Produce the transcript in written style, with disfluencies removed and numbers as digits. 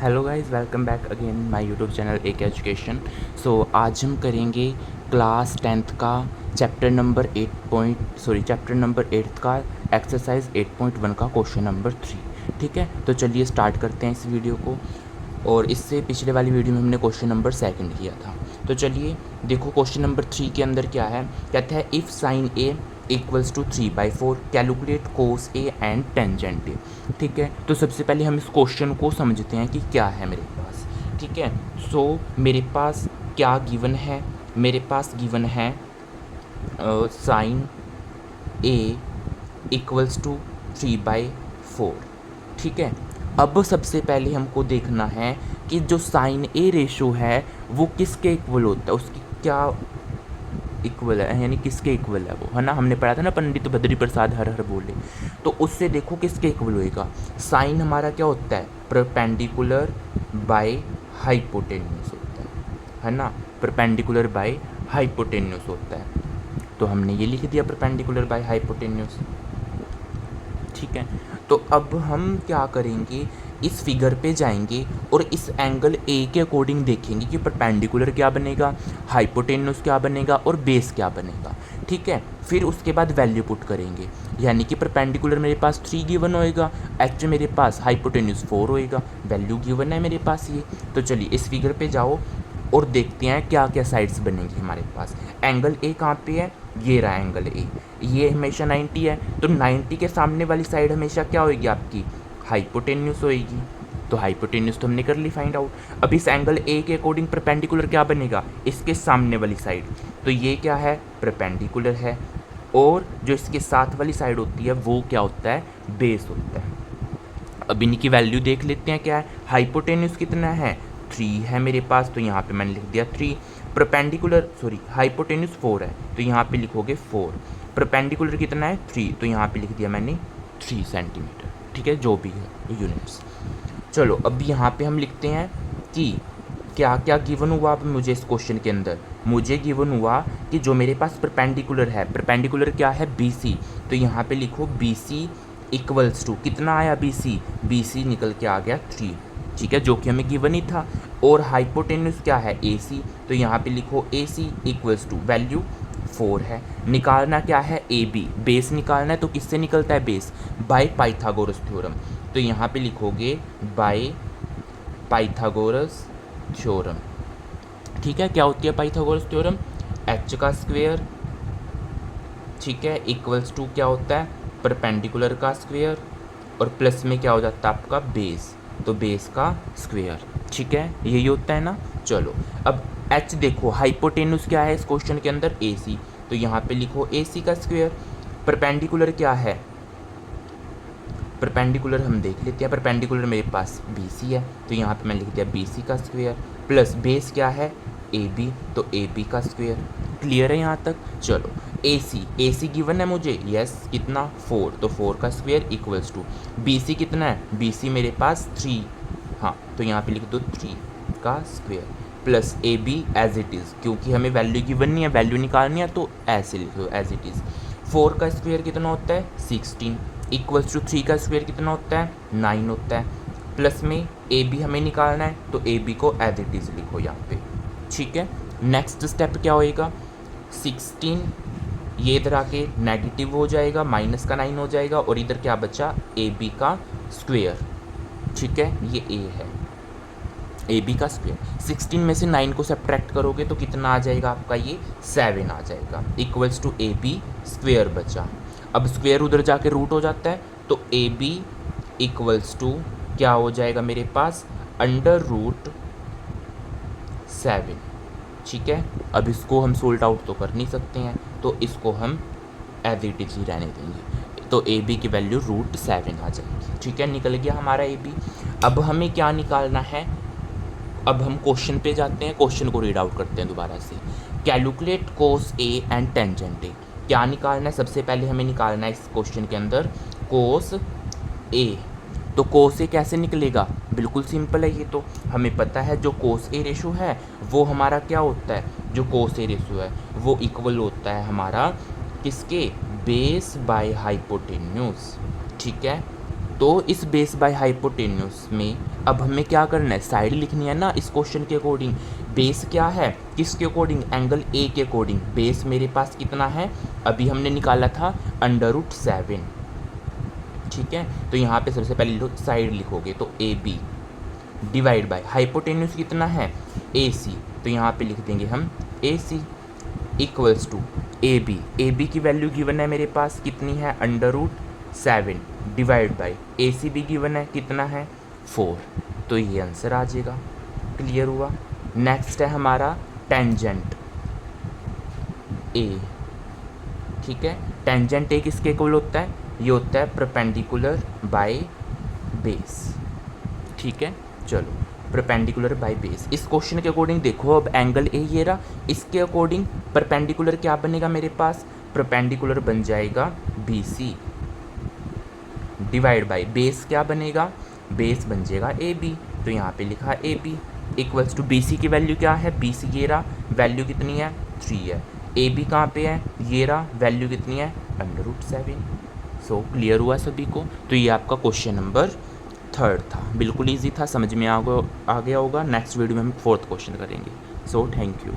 Hello guys, welcome back again my YouTube channel एक education. सो आज हम करेंगे क्लास 10th का चैप्टर नंबर 8 का एक्सरसाइज 8.1 का क्वेश्चन नंबर 3। ठीक है, तो चलिए स्टार्ट करते हैं इस वीडियो को। और इससे पिछले वाली वीडियो में हमने क्वेश्चन नंबर 2 किया था। तो चलिए देखो, क्वेश्चन नंबर 3 के अंदर क्या है। कहता है if sine A equals to 3/4 calculate cos A and tangent A. ठीक है, तो सबसे पहले हम इस क्वेश्चन को समझते हैं कि क्या है मेरे पास। ठीक है, सो मेरे पास क्या गिवन है। मेरे पास गिवन है साइन ए इक्वल्स टू 3/4। ठीक है, अब सबसे पहले हमको देखना है कि जो साइन ए रेशो है वो किसके इक्वल होता है, उसकी क्या इक्वल है, यानी किसके इक्वल है वो, है ना। हमने पढ़ा था ना, पंडित बद्री प्रसाद हर हर बोले। तो उससे देखो किसके इक्वल होएगा। साइन हमारा क्या होता है, परपेंडिकुलर बाय हाइपोटेन्यूस होता है ना। परपेंडिकुलर बाय हाइपोटेन्यूस होता है, तो हमने ये लिख दिया परपेंडिकुलर बाय हाइपोटेन्यूस। ठीक है, तो अब हम क्या करेंगे, इस फिगर पे जाएंगे और इस एंगल ए के अकॉर्डिंग देखेंगे कि परपेंडिकुलर क्या बनेगा, हाइपोटेन्यूस क्या बनेगा और बेस क्या बनेगा। ठीक है, फिर उसके बाद वैल्यू पुट करेंगे, यानी कि परपेंडिकुलर मेरे पास 3 गिवन होएगा, एच मेरे पास हाइपोटेन्यूस 4 होएगा, वैल्यू गिवन है मेरे पास ये। तो चलिए इस फिगर पे जाओ और देखते हैं क्या क्या साइड्स बनेंगी हमारे पास। एंगल ए कहाँ पे है, ये रहा एंगल ए, ये हमेशा 90 है, तो 90 के सामने वाली साइड हमेशा क्या होएगी आपकी, हाइपोटेन्यूस होएगी। तो हाइपोटेन्यूस तो हमने कर ली फाइंड आउट। अब इस एंगल ए के अकॉर्डिंग परपेंडिकुलर क्या बनेगा, इसके सामने वाली साइड। तो ये क्या है, परपेंडिकुलर है, और जो इसके साथ वाली साइड होती है वो क्या होता है, बेस होता है। अब इनकी वैल्यू देख लेते हैं क्या है। हाइपोटेन्यूस कितना है, 3 है मेरे पास, तो यहाँ पे मैंने लिख दिया 3। हाइपोटेन्यूस 4 है, तो यहाँ पे लिखोगे 4। परपेंडिकुलर कितना है, 3, तो यहाँ पे लिख दिया मैंने 3 सेंटीमीटर। ठीक है, जो भी है यूनिट्स। चलो अब यहाँ पे हम लिखते हैं कि क्या क्या गिवन हुआ। अब मुझे इस क्वेश्चन के अंदर मुझे गिवन हुआ कि जो मेरे पास परपेंडिकुलर है, परपेंडिकुलर क्या है, बी सी। तो यहाँ पे लिखो बी सी इक्वल्स टू, कितना आया बी सी निकल के आ गया 3। ठीक है, जो कि हमें गिवन ही था। और हाइपोटेन्यूस क्या है, ए सी। तो यहाँ पे लिखो ए सी इक्वल्स टू, वैल्यू 4 है। निकालना क्या है, ए बी, बेस निकालना है। तो किससे निकलता है बेस, बाय पाइथागोरस थ्योरम। तो यहाँ पे लिखोगे बाय पाइथागोरस थ्योरम। ठीक है, क्या होती है पाइथागोरस थ्योरम, एच का स्क्वेयर, ठीक है, इक्वल्स टू क्या होता है, परपेंडिकुलर का स्क्वेयर, और प्लस में क्या हो जाता है आपका बेस, तो बेस का स्क्वेयर। ठीक है, यही होता है ना। चलो अब एच देखो, हाइपोटेन्यूस क्या है इस क्वेश्चन के अंदर, ए सी। तो यहाँ पे लिखो ए सी का स्क्वेयर। परपेंडिकुलर क्या है, परपेंडिकुलर हम देख लेते हैं। परपेंडिकुलर मेरे पास बी सी है, तो यहाँ पे मैंने लिख दिया बी सी का स्क्वेयर, प्लस बेस क्या है, ए बी, तो ए बी का स्क्वेयर। क्लियर है यहाँ तक। चलो ए सी गिवन है मुझे, यस, कितना 4, तो 4 का square equals to B C कितना है, बी सी मेरे पास 3, हाँ, तो यहाँ पे लिख दो 3 का square, plus A B as it is, क्योंकि हमें वैल्यू गिवन नहीं है, वैल्यू निकालनी है, तो ऐसे लिखो एज इट इज़। 4 का स्क्वेयर कितना होता है, 16, इक्वल्स टू 3 का स्क्वेयर कितना होता है, 9 होता है, प्लस में ए बी हमें निकालना है, तो ए बी को एज इट इज़ लिखो यहाँ पे। ठीक है, नेक्स्ट स्टेप क्या होएगा, 16 ये इधर आके नेगेटिव हो जाएगा, माइनस का 9 हो जाएगा, और इधर क्या बचा, ए बी का स्क्वेयर। ठीक है, ये ए है, ए बी का स्क्वेयर। 16 में से 9 को सब्ट्रैक्ट करोगे तो कितना आ जाएगा आपका, ये 7 आ जाएगा, equals to A B square बचा। अब स्क्वेयर उधर जाके रूट हो जाता है, तो ए बी इक्वल्स टू क्या हो जाएगा मेरे पास, √7। ठीक है, अब इसको हम सोल्ट आउट तो कर नहीं सकते हैं, तो इसको हम एज इट इज ही रहने देंगे, तो ए बी की वैल्यू √7 आ जाएगी। ठीक है, निकल गया हमारा ए बी। अब हमें क्या निकालना है, अब हम क्वेश्चन पे जाते हैं, क्वेश्चन को रीड आउट करते हैं दोबारा से। Calculate cos A and tangent ए, क्या निकालना है, सबसे पहले हमें निकालना है इस क्वेश्चन के अंदर कोस ए। तो कोस ए कैसे निकलेगा, बिल्कुल सिंपल है, ये तो हमें पता है। जो कोस ए रेशो है वो हमारा क्या होता है, जो कोस ए रेशो है वो इक्वल होता है हमारा किसके, बेस बाय हाइपोटेन्यूस। ठीक है, तो इस बेस बाय हाइपोटेन्यूस में अब हमें क्या करना है, साइड लिखनी है ना इस क्वेश्चन के अकॉर्डिंग। बेस क्या है, किसके अकॉर्डिंग, एंगल ए के अकॉर्डिंग। बेस मेरे पास कितना है, अभी हमने निकाला था √7, ठीक है। तो यहाँ पे सबसे पहले साइड लिखोगे तो A B divide by hypotenuse कितना है, ए सी, तो यहाँ पे लिख देंगे हम ए सी इक्वल्स टू ए बी की वैल्यू गिवन है मेरे पास कितनी है, √7 डिवाइड बाई ए सी भी गिवन है कितना है 4, तो ये आंसर आ जाएगा। क्लियर हुआ। नेक्स्ट है हमारा टेंजेंट ए, ठीक है। टेंजेंट ए किसके इक्वल होता है, ये होता है परपेंडिकुलर बाय बेस, ठीक है। चलो परपेंडिकुलर बाय बेस, इस क्वेश्चन के अकॉर्डिंग देखो अब एंगल ए ये रहा, इसके अकॉर्डिंग परपेंडिकुलर क्या बनेगा मेरे पास, परपेंडिकुलर बन जाएगा B C divide by base क्या बनेगा, बेस बन जाएगा ए बी, तो यहाँ पे लिखा A B equals to B C की वैल्यू क्या है, बी सी ये रहा, वैल्यू कितनी है 3 है, ए बी कहाँ पे है, ये रहा, वैल्यू कितनी है √7। सो क्लियर हुआ सभी को। तो ये आपका क्वेश्चन नंबर 3 था, बिल्कुल ईजी था, समझ में आ गया होगा। नेक्स्ट वीडियो में हम 4th क्वेश्चन करेंगे। So thank you.